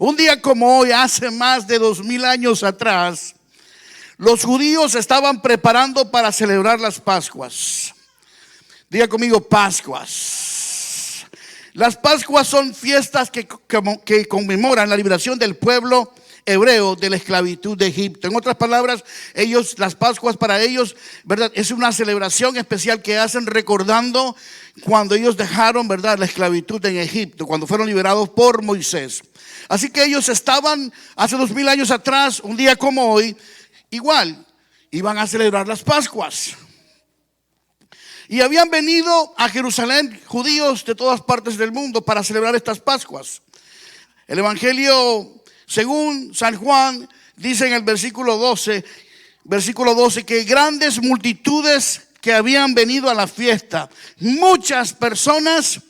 Un día como hoy, hace más de 2000 años atrás, los judíos estaban preparando para celebrar las Pascuas. Diga conmigo, Pascuas. Las Pascuas son fiestas que conmemoran la liberación del pueblo hebreo de la esclavitud de Egipto. En otras palabras, las Pascuas para ellos, ¿verdad?, es una celebración especial que hacen recordando cuando ellos dejaron, ¿verdad?, la esclavitud en Egipto, cuando fueron liberados por Moisés. Así que ellos estaban hace 2000 años atrás, un día como hoy, igual, iban a celebrar las Pascuas. Y habían venido a Jerusalén judíos de todas partes del mundo para celebrar estas Pascuas. El Evangelio según San Juan dice en el versículo 12, que grandes multitudes que habían venido a la fiesta. Muchas personas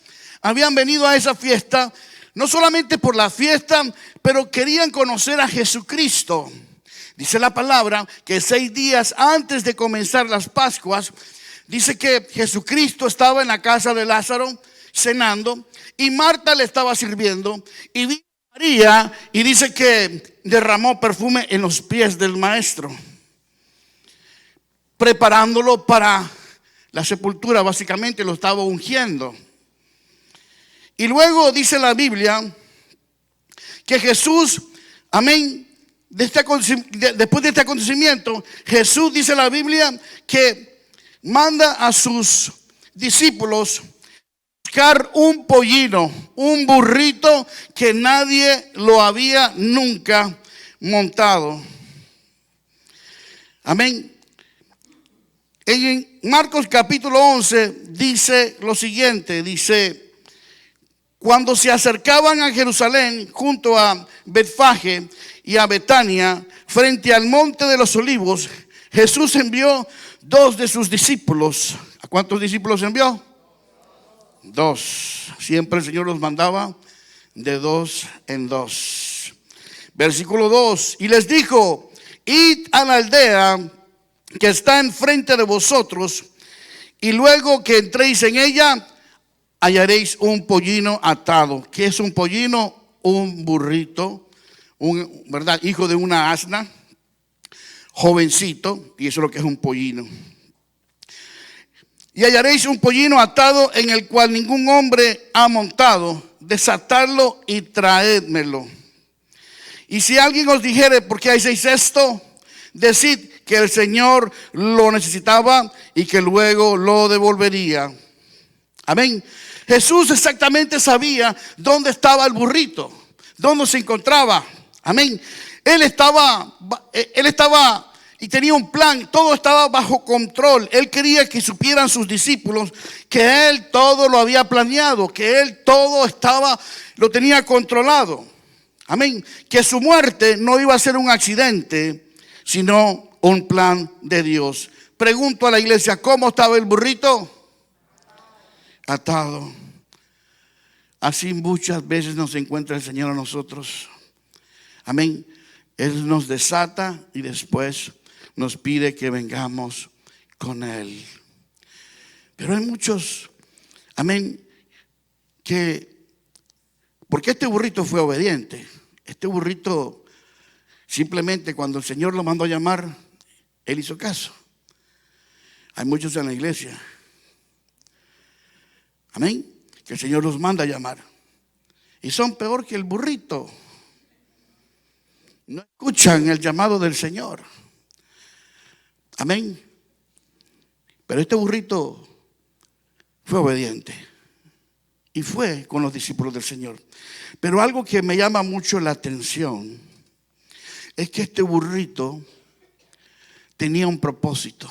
habían venido a esa fiesta, no solamente por la fiesta, pero querían conocer a Jesucristo. Dice la palabra que 6 días antes de comenzar las Pascuas, dice que Jesucristo estaba en la casa de Lázaro cenando y Marta le estaba sirviendo y vino María y dice que derramó perfume en los pies del maestro, preparándolo para la sepultura. Básicamente lo estaba ungiendo. Y luego dice la Biblia que Jesús, amén, después de este acontecimiento, Jesús, dice la Biblia, que manda a sus discípulos buscar un pollino, un burrito que nadie lo había nunca montado. Amén. En Marcos capítulo 11 dice lo siguiente, dice: cuando se acercaban a Jerusalén junto a Betfagé y a Betania, frente al monte de los olivos, Jesús envió 2 de sus discípulos. ¿A cuántos discípulos envió? 2. Siempre el Señor los mandaba de 2 en 2. Versículo 2. Y les dijo: id a la aldea que está enfrente de vosotros, y luego que entréis en ella, hallaréis un pollino atado. ¿Qué es un pollino? Un burrito, ¿verdad?, hijo de una asna, jovencito, y eso es lo que es un pollino. Y hallaréis un pollino atado en el cual ningún hombre ha montado. Desatadlo y traédmelo. Y si alguien os dijere: ¿por qué hacéis esto?, decid que el Señor lo necesitaba y que luego lo devolvería. Amén. Jesús exactamente sabía dónde estaba el burrito, dónde se encontraba. Amén. Él estaba y tenía un plan, todo estaba bajo control. Él quería que supieran sus discípulos que Él todo lo había planeado, que Él todo lo tenía controlado. Amén. Que su muerte no iba a ser un accidente, sino un plan de Dios. Pregunto a la iglesia: ¿cómo estaba el burrito? Atado. Así muchas veces nos encuentra el Señor a nosotros. Amén. Él nos desata y después nos pide que vengamos con Él. Pero hay muchos, amén, porque este burrito fue obediente. Este burrito simplemente, cuando el Señor lo mandó a llamar, él hizo caso. Hay muchos en la iglesia, amén, que el Señor los manda a llamar y son peor que el burrito. No escuchan el llamado del Señor. Amén. Pero este burrito fue obediente y fue con los discípulos del Señor. Pero algo que me llama mucho la atención es que este burrito tenía un propósito,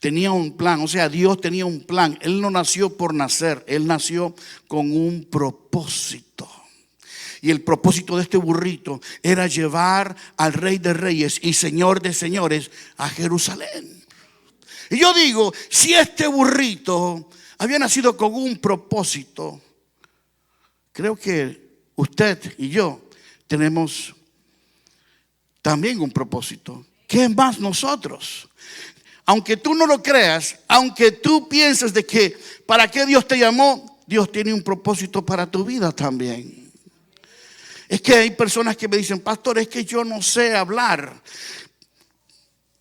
tenía un plan. O sea, Dios tenía un plan. Él no nació por nacer, Él nació con un propósito. Y el propósito de este burrito era llevar al Rey de Reyes y Señor de Señores a Jerusalén. Y yo digo, si este burrito había nacido con un propósito, creo que usted y yo tenemos también un propósito. ¿Qué más nosotros? Aunque tú no lo creas, aunque tú pienses de que para qué Dios te llamó, Dios tiene un propósito para tu vida también. Es que hay personas que me dicen, pastor, es que yo no sé hablar.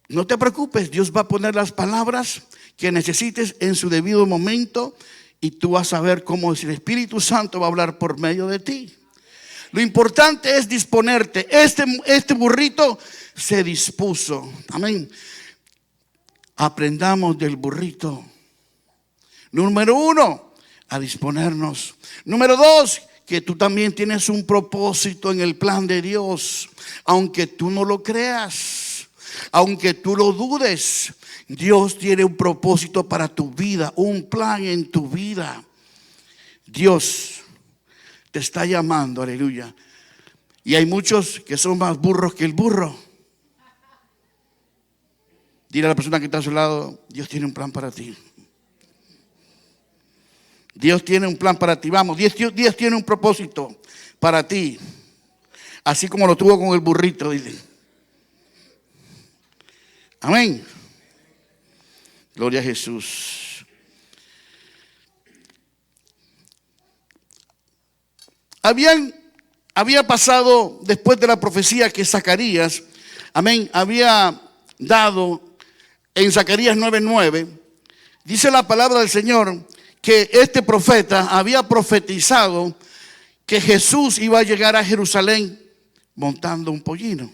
No te preocupes, Dios va a poner las palabras que necesites en su debido momento y tú vas a ver cómo el Espíritu Santo va a hablar por medio de ti. Lo importante es disponerte. Este burrito se dispuso. Amén. Aprendamos del burrito. Número 1, a disponernos. Número 2, que tú también tienes un propósito en el plan de Dios. Aunque tú no lo creas, aunque tú lo dudes, Dios tiene un propósito para tu vida, un plan en tu vida. Dios te está llamando, aleluya. Y hay muchos que son más burros que el burro. Dile a la persona que está a su lado, Dios tiene un plan para ti. Dios tiene un plan para ti. Vamos, Dios tiene un propósito para ti. Así como lo tuvo con el burrito, dile. Amén. Gloria a Jesús. Había pasado después de la profecía que Zacarías, amén, había dado en Zacarías 9:9. Dice la palabra del Señor que este profeta había profetizado que Jesús iba a llegar a Jerusalén montando un pollino.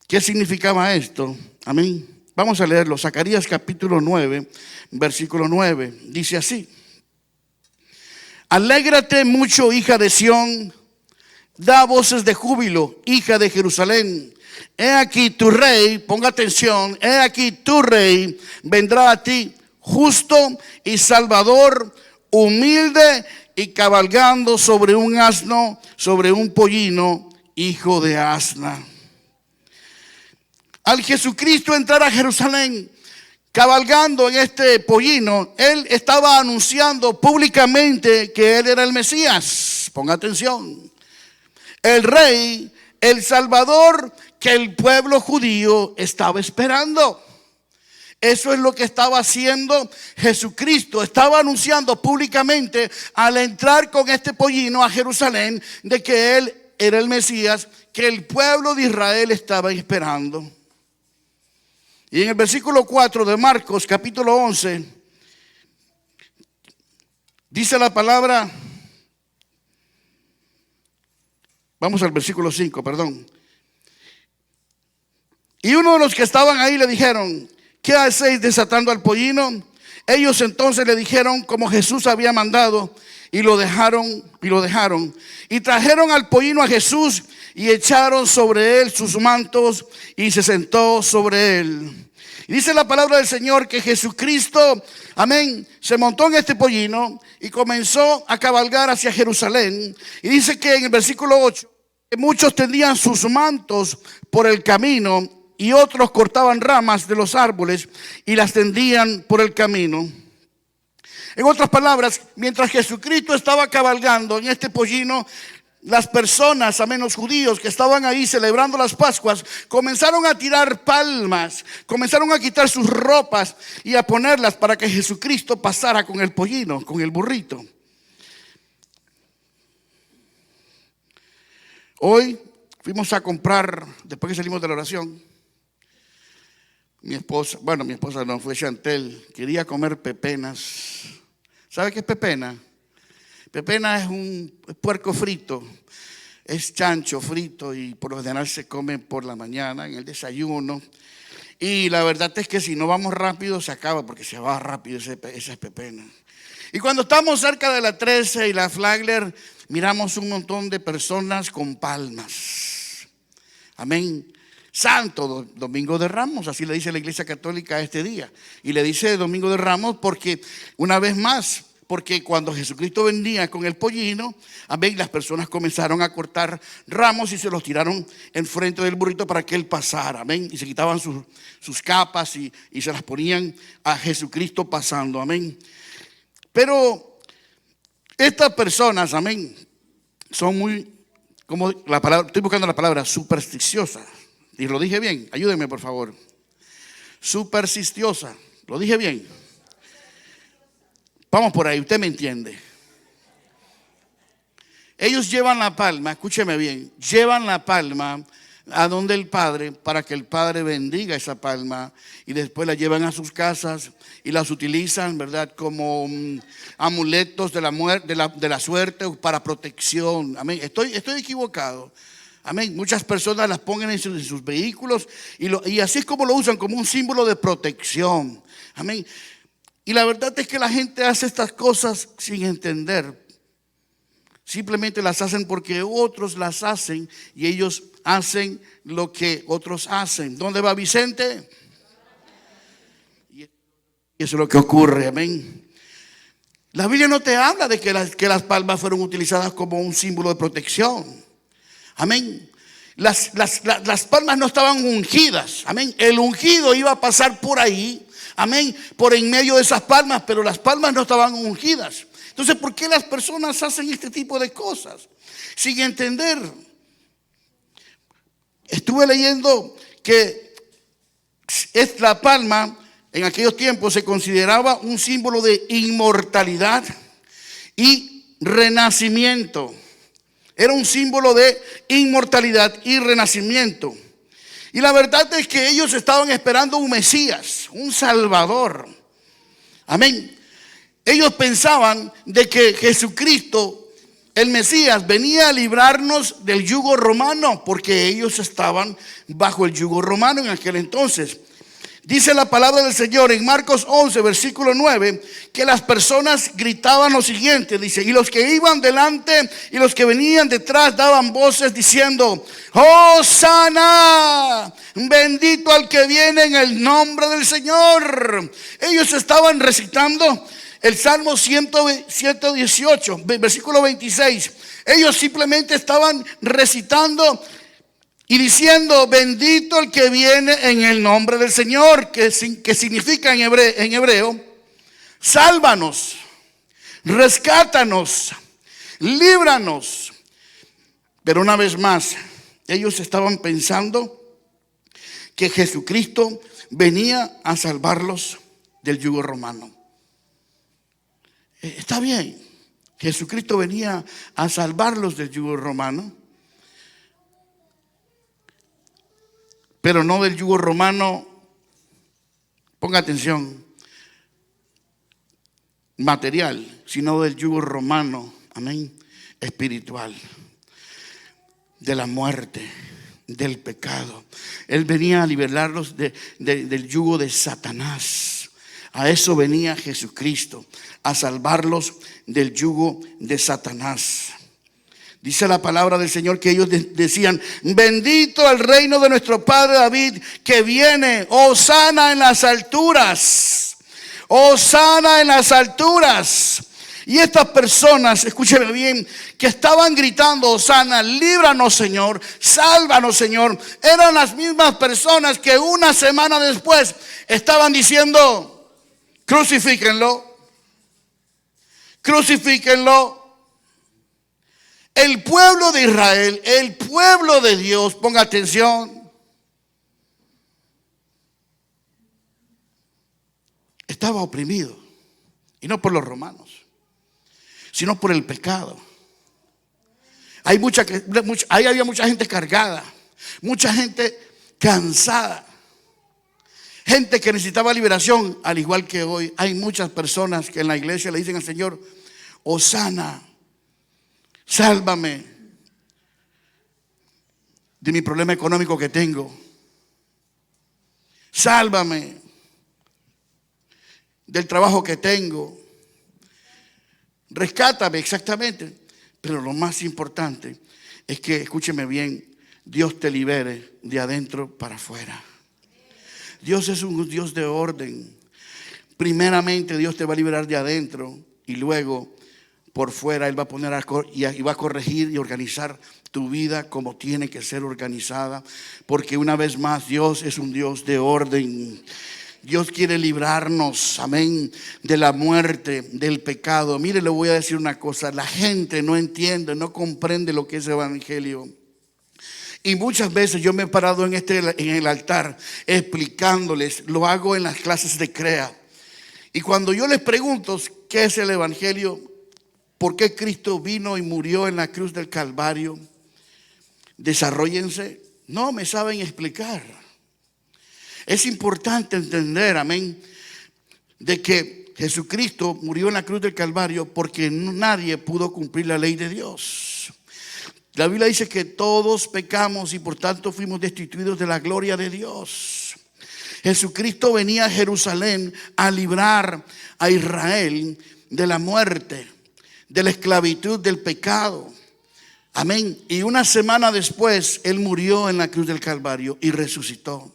¿Qué significaba esto? Amén. Vamos a leerlo. Zacarías capítulo 9, versículo 9. Dice así: alégrate mucho, hija de Sión, da voces de júbilo, hija de Jerusalén. He aquí tu rey, ponga atención, he aquí tu rey vendrá a ti, justo y salvador, humilde y cabalgando sobre un asno, sobre un pollino, hijo de asna. Al Jesucristo entrar a Jerusalén, cabalgando en este pollino, él estaba anunciando públicamente que él era el Mesías. Ponga atención. El rey, el Salvador que el pueblo judío estaba esperando. Eso es lo que estaba haciendo Jesucristo. Estaba anunciando públicamente al entrar con este pollino a Jerusalén de que él era el Mesías que el pueblo de Israel estaba esperando. Y en el versículo 4 de Marcos capítulo 11 dice la palabra, vamos al versículo 5, perdón. Y uno de los que estaban ahí le dijeron, ¿qué hacéis desatando al pollino? Ellos entonces le dijeron como Jesús había mandado y lo dejaron. Y trajeron al pollino a Jesús y echaron sobre él sus mantos y se sentó sobre él. Y dice la palabra del Señor que Jesucristo, amén, se montó en este pollino y comenzó a cabalgar hacia Jerusalén. Y dice que en el versículo 8, que muchos tendían sus mantos por el camino y otros cortaban ramas de los árboles y las tendían por el camino. En otras palabras, mientras Jesucristo estaba cabalgando en este pollino, las personas, amén, los judíos que estaban ahí celebrando las Pascuas, comenzaron a tirar palmas, comenzaron a quitar sus ropas y a ponerlas para que Jesucristo pasara con el pollino, con el burrito. Hoy fuimos a comprar, después que salimos de la oración, mi esposa no, fue Chantel, quería comer pepenas. ¿Sabe qué es pepena? Pepena es un puerco frito, es chancho frito y por lo general se come por la mañana en el desayuno. Y la verdad es que si no vamos rápido se acaba porque se va rápido esa pepena. Y cuando estamos cerca de la 13 y la Flagler, miramos un montón de personas con palmas. Amén. Santo Domingo de Ramos, así le dice la Iglesia Católica a este día. Y le dice Domingo de Ramos porque una vez más, porque cuando Jesucristo venía con el pollino, amén, las personas comenzaron a cortar ramos y se los tiraron enfrente del burrito para que él pasara, amén. Y se quitaban sus capas y se las ponían a Jesucristo pasando, amén. Pero estas personas, amén, son muy, como la palabra, estoy buscando la palabra, supersticiosas. Y lo dije bien, ayúdenme por favor. Supersticiosa, lo dije bien. Vamos por ahí, usted me entiende. Ellos llevan la palma, escúcheme bien, llevan la palma a donde el Padre para que el Padre bendiga esa palma y después la llevan a sus casas y las utilizan, ¿verdad? Como amuletos de la muerte, de la suerte o para protección. Amén. Estoy equivocado. Amén. Muchas personas las ponen en sus vehículos y así es como lo usan, como un símbolo de protección. Amén. Y la verdad es que la gente hace estas cosas sin entender. Simplemente las hacen porque otros las hacen y ellos hacen lo que otros hacen. ¿Dónde va Vicente? Y eso es lo que ocurre, amén. La Biblia no te habla de que las palmas fueron utilizadas como un símbolo de protección. Amén. Las palmas no estaban ungidas. Amén. El ungido iba a pasar por ahí. Amén. Por en medio de esas palmas, pero las palmas no estaban ungidas. Entonces, ¿por qué las personas hacen este tipo de cosas? Sin entender. Estuve leyendo que la palma en aquellos tiempos se consideraba un símbolo de inmortalidad y renacimiento. Era un símbolo de inmortalidad y renacimiento. Y la verdad es que ellos estaban esperando un Mesías, un Salvador. Amén. Ellos pensaban de que Jesucristo, el Mesías, venía a librarnos del yugo romano, porque ellos estaban bajo el yugo romano en aquel entonces. Dice la palabra del Señor en Marcos 11, versículo 9, que las personas gritaban lo siguiente, dice, y los que iban delante y los que venían detrás daban voces diciendo, ¡Hosana! Bendito al que viene en el nombre del Señor. Ellos estaban recitando el Salmo 118, versículo 26. Ellos simplemente estaban recitando y diciendo, bendito el que viene en el nombre del Señor, que significa en hebreo, sálvanos, rescátanos, líbranos. Pero una vez más, ellos estaban pensando que Jesucristo venía a salvarlos del yugo romano. Está bien, Jesucristo venía a salvarlos del yugo romano, pero no del yugo romano, ponga atención, material, sino del yugo romano, amén, espiritual, de la muerte, del pecado. Él venía a liberarlos del yugo de Satanás. A eso venía Jesucristo, a salvarlos del yugo de Satanás. Dice la palabra del Señor que ellos decían, bendito el reino de nuestro padre David que viene, hosana en las alturas, hosana en las alturas. Y estas personas, escúcheme bien, que estaban gritando, hosana, líbranos Señor, sálvanos Señor, eran las mismas personas que una semana después estaban diciendo, crucifíquenlo, crucifíquenlo. El pueblo de Israel, el pueblo de Dios, ponga atención, estaba oprimido. Y no por los romanos, sino por el pecado. Ahí había mucha gente cargada, mucha gente cansada, gente que necesitaba liberación. Al igual que hoy hay muchas personas que en la iglesia le dicen al Señor, hosana, sálvame de mi problema económico que tengo. Sálvame del trabajo que tengo. Rescátame, exactamente. Pero lo más importante es que, escúcheme bien, Dios te libere de adentro para afuera. Dios es un Dios de orden. Primeramente Dios te va a liberar de adentro y luego por fuera Él va a poner y va a corregir y organizar tu vida como tiene que ser organizada. Porque una vez más Dios es un Dios de orden. Dios quiere librarnos, amén, de la muerte, del pecado. Mire, le voy a decir una cosa. La gente no entiende, no comprende lo que es el evangelio. Y muchas veces yo me he parado en el altar explicándoles. Lo hago en las clases de CREA. Y cuando yo les pregunto qué es el evangelio, por qué Cristo vino y murió en la cruz del Calvario. Desarróllense. No me saben explicar. Es importante entender, amén, de que Jesucristo murió en la cruz del Calvario porque nadie pudo cumplir la ley de Dios. La Biblia dice que todos pecamos y por tanto fuimos destituidos de la gloria de Dios. Jesucristo venía a Jerusalén a librar a Israel de la muerte, de la esclavitud, del pecado. Amén. Y una semana después Él murió en la cruz del Calvario y resucitó.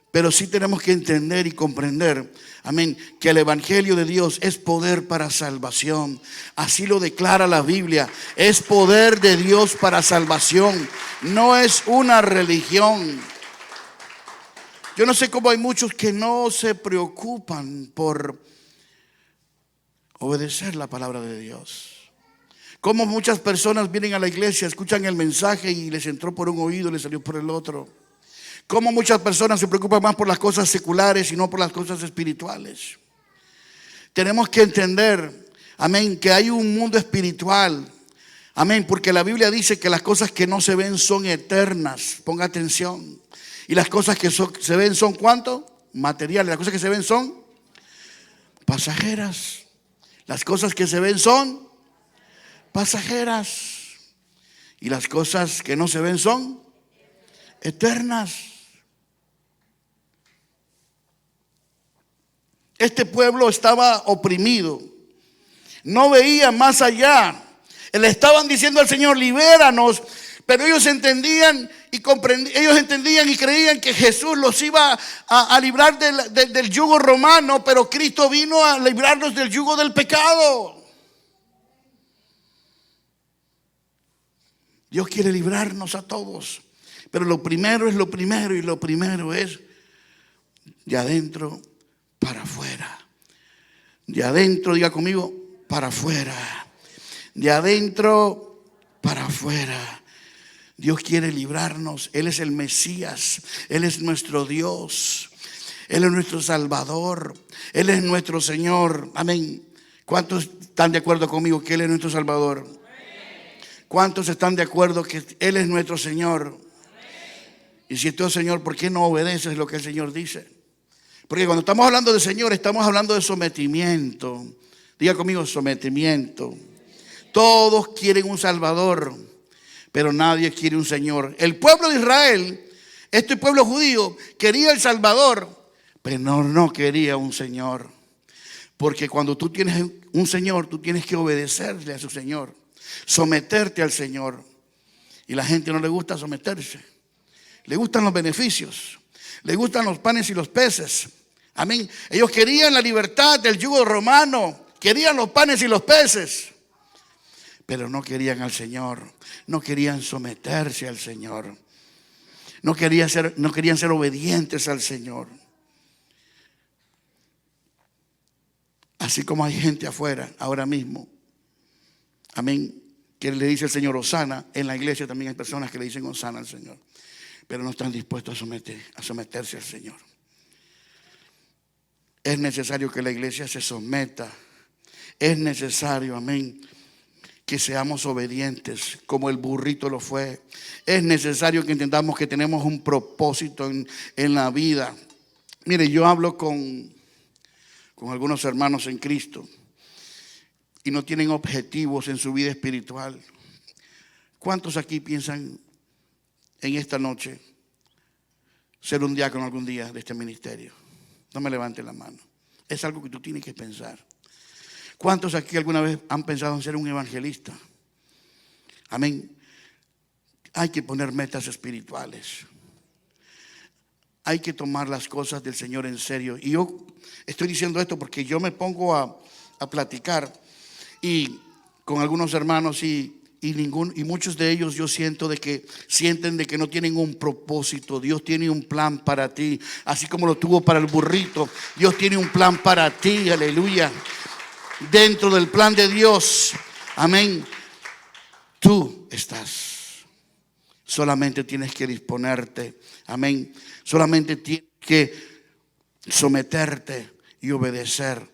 Pero sí tenemos que entender y comprender, amén, que el evangelio de Dios es poder para salvación. Así lo declara la Biblia. Es poder de Dios para salvación. No es una religión. Yo no sé cómo hay muchos que no se preocupan por obedecer la palabra de Dios. Como muchas personas vienen a la iglesia, escuchan el mensaje y les entró por un oído y les salió por el otro. Como muchas personas se preocupan más por las cosas seculares y no por las cosas espirituales. Tenemos que entender, amén, que hay un mundo espiritual. Amén, porque la Biblia dice que las cosas que no se ven son eternas. Ponga atención. Y las cosas que se ven son ¿cuánto? Materiales. Las cosas que se ven son pasajeras. Las cosas que se ven son pasajeras. Y las cosas que no se ven son eternas. Este pueblo estaba oprimido. No veía más allá. Le estaban diciendo al Señor, libéranos. Pero ellos entendían y comprendían, ellos entendían y creían que Jesús los iba a librar del yugo romano, pero Cristo vino a librarnos del yugo del pecado. Dios quiere librarnos a todos, pero lo primero es lo primero, y lo primero es de adentro para afuera. De adentro, diga conmigo, para afuera. De adentro para afuera. Dios quiere librarnos. Él es el Mesías. Él es nuestro Dios. Él es nuestro Salvador. Él es nuestro Señor. Amén. ¿Cuántos están de acuerdo conmigo que Él es nuestro Salvador? ¿Cuántos están de acuerdo que Él es nuestro Señor? Y si tú, Señor, ¿por qué no obedeces lo que el Señor dice? Porque cuando estamos hablando de Señor, estamos hablando de sometimiento. Diga conmigo, sometimiento. Todos quieren un Salvador, pero nadie quiere un Señor. El pueblo de Israel, este pueblo judío, quería el Salvador, pero no quería un Señor. Porque cuando tú tienes un Señor, tú tienes que obedecerle a su Señor, someterte al Señor. Y la gente no le gusta someterse. Le gustan los beneficios, le gustan los panes y los peces. Amén. Ellos querían la libertad del yugo romano, querían los panes y los peces, pero no querían al Señor, no querían someterse al Señor, no querían ser obedientes al Señor. Así como hay gente afuera ahora mismo, amén, que le dice el Señor Hosana. En la iglesia también hay personas que le dicen Hosana al Señor, pero no están dispuestos a someterse al Señor. Es necesario que la iglesia se someta. Es necesario, amén, que seamos obedientes como el burrito lo fue. Es necesario que entendamos que tenemos un propósito en la vida. Mire, yo hablo con algunos hermanos en Cristo y no tienen objetivos en su vida espiritual. ¿Cuántos aquí piensan en esta noche ser un diácono algún día de este ministerio? No me levante la mano. Es algo que tú tienes que pensar. ¿Cuántos aquí alguna vez han pensado en ser un evangelista? Amén. Hay que poner metas espirituales. Hay que tomar las cosas del Señor en serio. Y yo estoy diciendo esto porque yo me pongo a platicar y con algunos hermanos y muchos de ellos yo siento de que sienten de que no tienen un propósito. Dios tiene un plan para ti, así como lo tuvo para el burrito. Dios tiene un plan para ti, aleluya. Dentro del plan de Dios, amén, tú estás. Solamente tienes que disponerte, amén. Solamente tienes que someterte y obedecer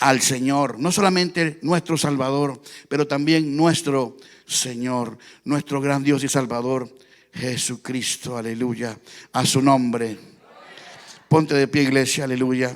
al Señor, no solamente nuestro Salvador, pero también nuestro Señor, nuestro gran Dios y Salvador, Jesucristo. Aleluya. A su nombre. Ponte de pie, iglesia. Aleluya.